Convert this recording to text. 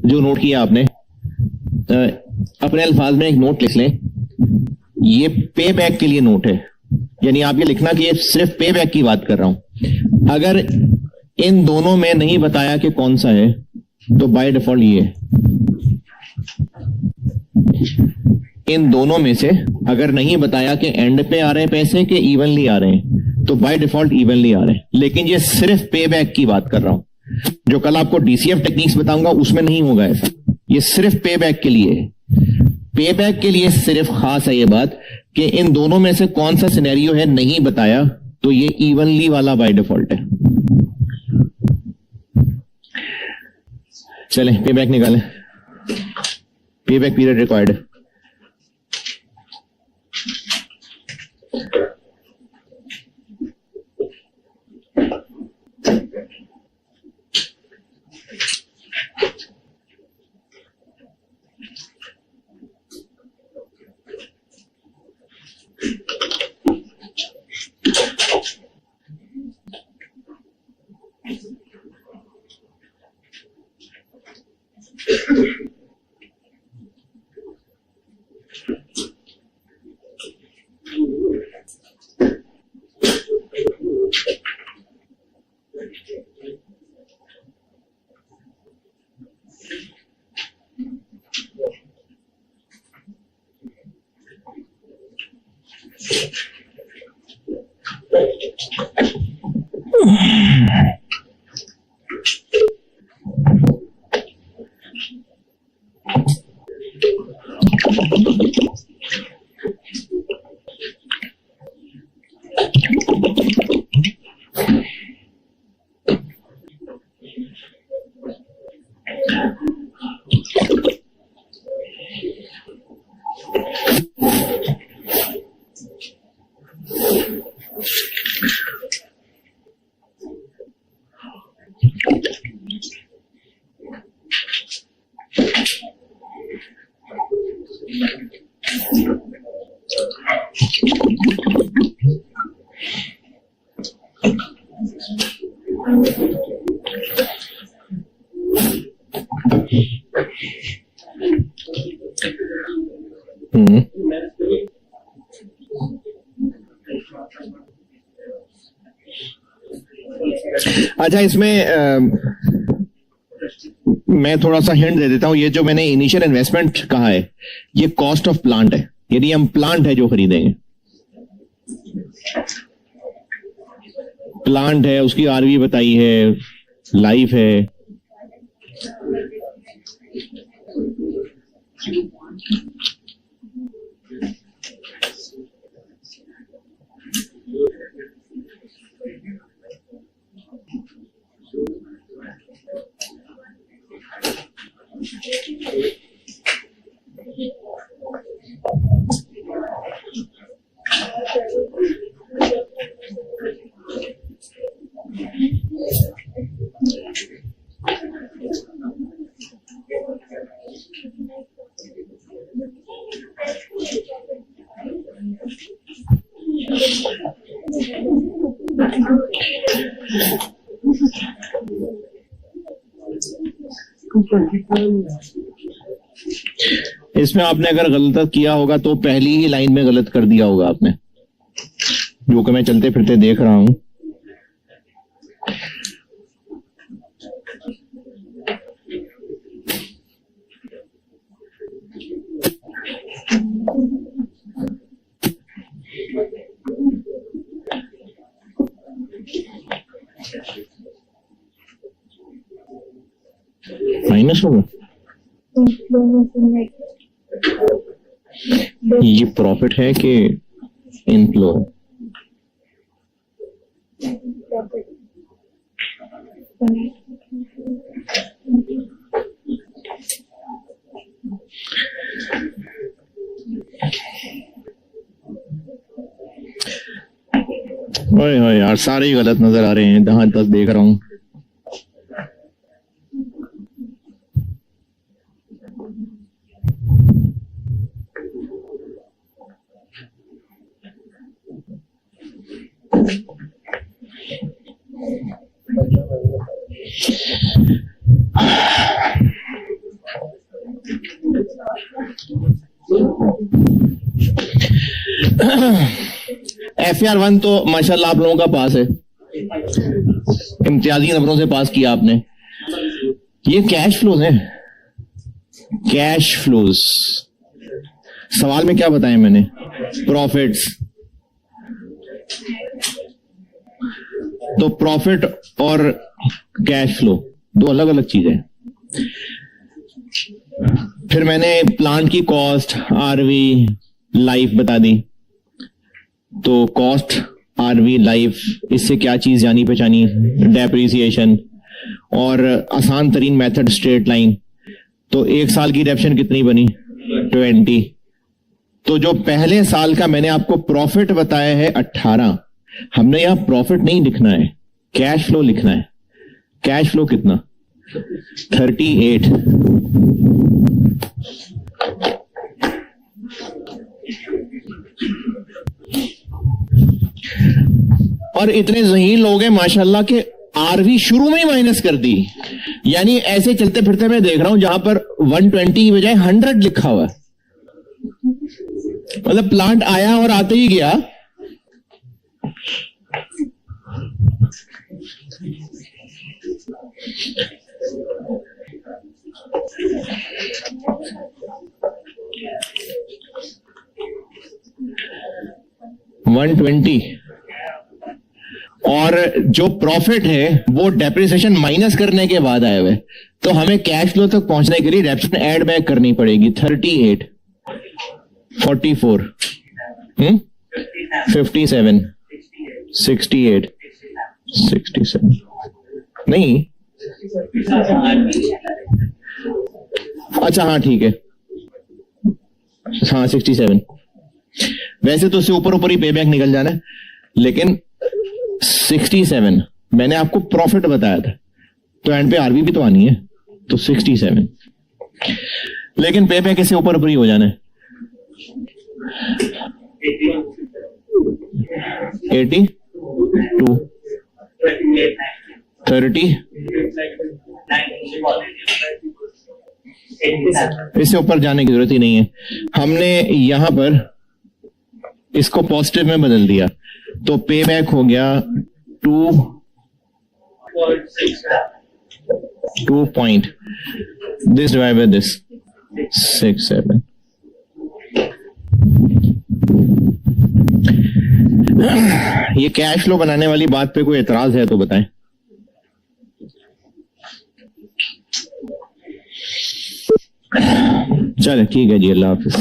जो नोट किया आपने, अपने अल्फाज में एक नोट लिख लें, ये पे बैक के लिए नोट है, यानी आप ये लिखना कि ये सिर्फ पे बैक की बात कर रहा हूं। अगर इन दोनों में नहीं बताया कि कौन सा है तो बाय डिफॉल्ट ये है। इन दोनों में से अगर नहीं बताया कि एंड पे आ रहे हैं पैसे कि इवनली आ रहे हैं तो बाय डिफॉल्ट इवनली आ रहे हैं। लेकिन ये सिर्फ पे बैक की बात कर रहा हूं, जो कल आपको डीसीएफ टेक्निक्स बताऊंगा उसमें नहीं होगा ऐसा। ये सिर्फ पे बैक के लिए है। पे बैक के लिए सिर्फ खास है ये बात कि इन दोनों में से कौन सा सिनेरियो है नहीं बताया तो ये इवनली वाला बाय डिफॉल्ट है। चलें पे बैक निकालें। पे बैक पीरियड रिक्वायर्ड है। अच्छा, इसमें मैं थोड़ा सा हिंट दे देता हूं। ये जो मैंने इनिशियल इन्वेस्टमेंट कहा है ये कॉस्ट ऑफ प्लांट है, यानी हम प्लांट है जो खरीदेंगे। प्लांट है, उसकी आरवी बताई है, लाइफ है। इसमें आपने अगर गलत किया होगा तो पहली ही लाइन में गलत कर दिया होगा आपने, जो कि मैं चलते फिरते देख रहा हूं। माइनस होगा, ये प्रॉफिट है कि इनफ्लो है? ओए होए यार, सारे ही गलत नजर आ रहे हैं जहां तक देख रहा हूं। FR1 तो माशाल्लाह आप लोगों का पास है, इम्तियाजी नंबरों से पास किया आपने। ये कैश फ्लोज है, कैश फ्लोज। सवाल में क्या बताया मैंने? प्रॉफिट्स। तो प्रॉफिट और कैश फ्लो दो अलग अलग चीजें हैं। फिर मैंने प्लांट की कॉस्ट, आरवी, लाइफ बता दी। तो कॉस्ट, आरवी, लाइफ, इससे क्या चीज जानी पहचानी? डेप्रिसिएशन। और आसान तरीन मेथड स्ट्रेट लाइन। तो एक साल की डेप्शन कितनी बनी? 20। तो जो पहले साल का मैंने आपको प्रॉफिट बताया है 18, हमने यहां प्रॉफिट नहीं लिखना है, कैश फ्लो लिखना है। कैश फ्लो कितना? 38। और इतने ज़हीन लोग हैं माशाल्लाह के आरवी शुरू में ही माइनस कर दी। यानी ऐसे चलते फिरते मैं देख रहा हूं जहां पर 120 की बजाय 100 लिखा हुआ है। मतलब प्लांट आया और आते ही गया। $120 और जो प्रॉफिट है वो डेप्रिसिएशन माइनस करने के बाद आए हुए। तो हमें कैश फ्लो तक पहुंचने के लिए डेप्रिसिएशन ऐड बैक करनी पड़ेगी। 38, 44, 57, 68, 67 नहीं, अच्छा हाँ ठीक है, हाँ 67। वैसे तो उससे ऊपर ऊपर ही पे बैक निकल जाना है, लेकिन 67 मैंने आपको प्रॉफिट बताया था, तो एंड पे आरबी भी तो आनी है। तो 67, लेकिन पे बैक इससे ऊपर ऊपर ही हो जाना है। 82, 30, इससे ऊपर जाने की जरूरत ही नहीं है। हमने यहां पर इसको पॉजिटिव में बदल दिया, तो पे बैक हो गया 2 point, this divide by this 67। ये कैश फ्लो बनाने वाली बात पे कोई एतराज है तो बताएं। चले ठीक है जी, अल्लाह हाफिज।